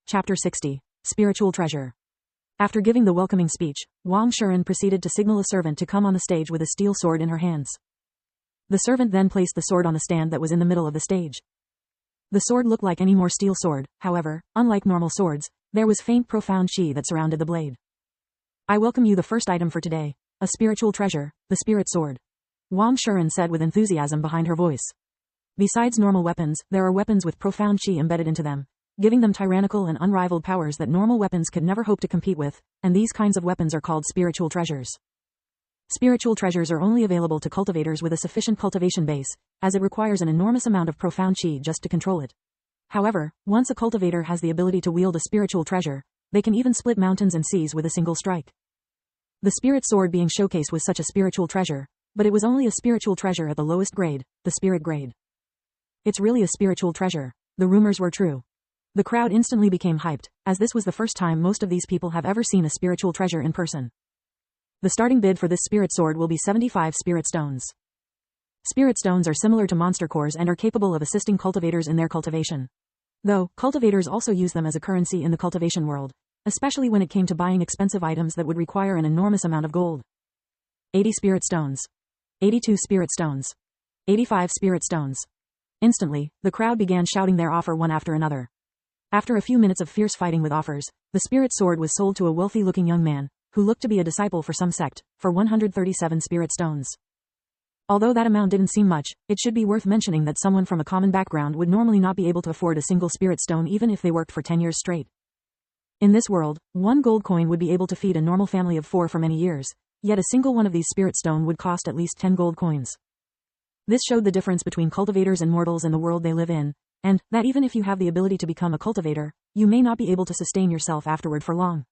Chapter 60. Spiritual Treasure. After giving the welcoming speech, Wang Shuren proceeded to signal a servant to come on the stage with a steel sword in her hands. The servant then placed the sword on the stand that was in the middle of the stage. The sword looked like any more steel sword, however, unlike normal swords, there was faint profound qi that surrounded the blade. I welcome you the first item for today, a spiritual treasure, the spirit sword. Wang Shuren said with enthusiasm behind her voice. Besides normal weapons, there are weapons with profound qi embedded into them, giving them tyrannical and unrivaled powers that normal weapons could never hope to compete with, and these kinds of weapons are called spiritual treasures. Spiritual treasures are only available to cultivators with a sufficient cultivation base, as it requires an enormous amount of profound qi just to control it. However, once a cultivator has the ability to wield a spiritual treasure, they can even split mountains and seas with a single strike. The spirit sword being showcased was such a spiritual treasure, but it was only a spiritual treasure at the lowest grade, the spirit grade. It's really a spiritual treasure. The rumors were true. The crowd instantly became hyped, as this was the first time most of these people have ever seen a spiritual treasure in person. The starting bid for this spirit sword will be 75 spirit stones. Spirit stones are similar to monster cores and are capable of assisting cultivators in their cultivation. Though, cultivators also use them as a currency in the cultivation world, especially when it came to buying expensive items that would require an enormous amount of gold. 80 spirit stones. 82 spirit stones. 85 spirit stones. Instantly, the crowd began shouting their offer one after another. After a few minutes of fierce fighting with offers, the spirit sword was sold to a wealthy-looking young man, who looked to be a disciple for some sect, for 137 spirit stones. Although that amount didn't seem much, it should be worth mentioning that someone from a common background would normally not be able to afford a single spirit stone even if they worked for 10 years straight. In this world, one gold coin would be able to feed a normal family of 4 for many years, yet a single one of these spirit stone would cost at least 10 gold coins. This showed the difference between cultivators and mortals in the world they live in, and that even if you have the ability to become a cultivator, you may not be able to sustain yourself afterward for long.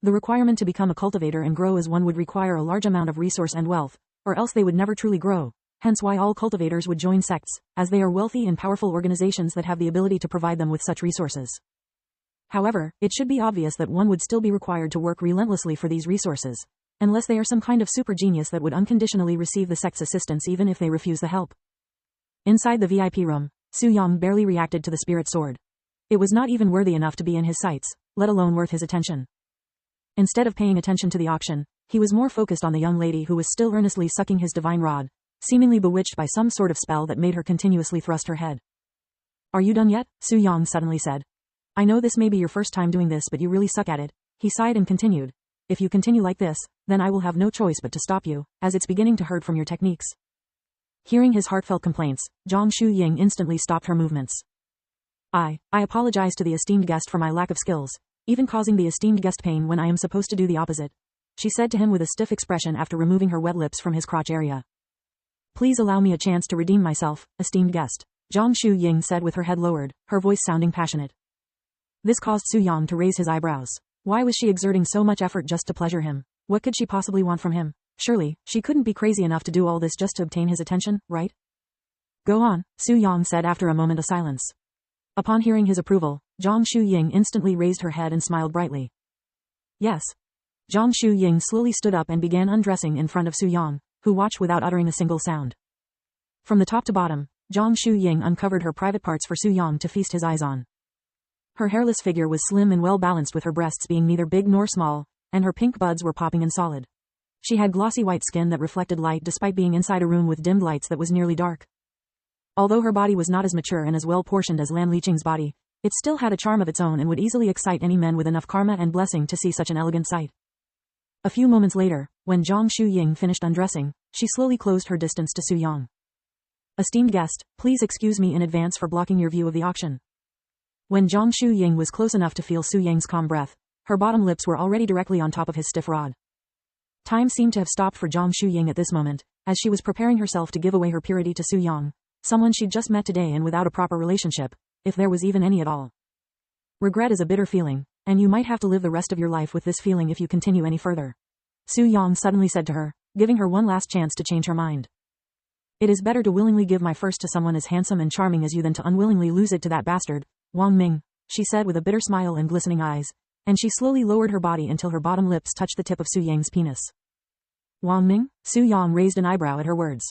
The requirement to become a cultivator and grow as one would require a large amount of resource and wealth, or else they would never truly grow, hence why all cultivators would join sects, as they are wealthy and powerful organizations that have the ability to provide them with such resources. However, it should be obvious that one would still be required to work relentlessly for these resources, unless they are some kind of super genius that would unconditionally receive the sect's assistance even if they refuse the help. Inside the VIP room, Su Yang barely reacted to the spirit sword. It was not even worthy enough to be in his sights, let alone worth his attention. Instead of paying attention to the auction, he was more focused on the young lady who was still earnestly sucking his divine rod, seemingly bewitched by some sort of spell that made her continuously thrust her head. Are you done yet? Su Yang suddenly said. I know this may be your first time doing this, but you really suck at it. He sighed and continued. If you continue like this, then I will have no choice but to stop you, as it's beginning to hurt from your techniques. Hearing his heartfelt complaints, Zhang Shuying instantly stopped her movements. I apologize to the esteemed guest for my lack of skills, even causing the esteemed guest pain when I am supposed to do the opposite, she said to him with a stiff expression after removing her wet lips from his crotch area. Please allow me a chance to redeem myself, esteemed guest, Zhang Shuying said with her head lowered, her voice sounding passionate. This caused Su Yang to raise his eyebrows. Why was she exerting so much effort just to pleasure him? What could she possibly want from him? Surely, she couldn't be crazy enough to do all this just to obtain his attention, right? Go on, Su Yang said after a moment of silence. Upon hearing his approval, Zhang Shuying instantly raised her head and smiled brightly. Yes. Zhang Shuying slowly stood up and began undressing in front of Su Yang, who watched without uttering a single sound. From the top to bottom, Zhang Shuying uncovered her private parts for Su Yang to feast his eyes on. Her hairless figure was slim and well balanced, with her breasts being neither big nor small, and her pink buds were popping and solid. She had glossy white skin that reflected light despite being inside a room with dimmed lights that was nearly dark. Although her body was not as mature and as well portioned as Lan Liqing's body, it still had a charm of its own and would easily excite any men with enough karma and blessing to see such an elegant sight. A few moments later, when Zhang Shuying finished undressing, she slowly closed her distance to Su Yang. Esteemed guest, please excuse me in advance for blocking your view of the auction. When Zhang Shuying was close enough to feel Su Yang's calm breath, her bottom lips were already directly on top of his stiff rod. Time seemed to have stopped for Zhang Shuying at this moment, as she was preparing herself to give away her purity to Su Yang, someone she'd just met today and without a proper relationship, if there was even any at all. Regret is a bitter feeling, and you might have to live the rest of your life with this feeling if you continue any further, Su Yang suddenly said to her, giving her one last chance to change her mind. It is better to willingly give my first to someone as handsome and charming as you than to unwillingly lose it to that bastard, Wang Ming, she said with a bitter smile and glistening eyes, and she slowly lowered her body until her bottom lips touched the tip of Su Yang's penis. Wang Ming? Su Yang raised an eyebrow at her words.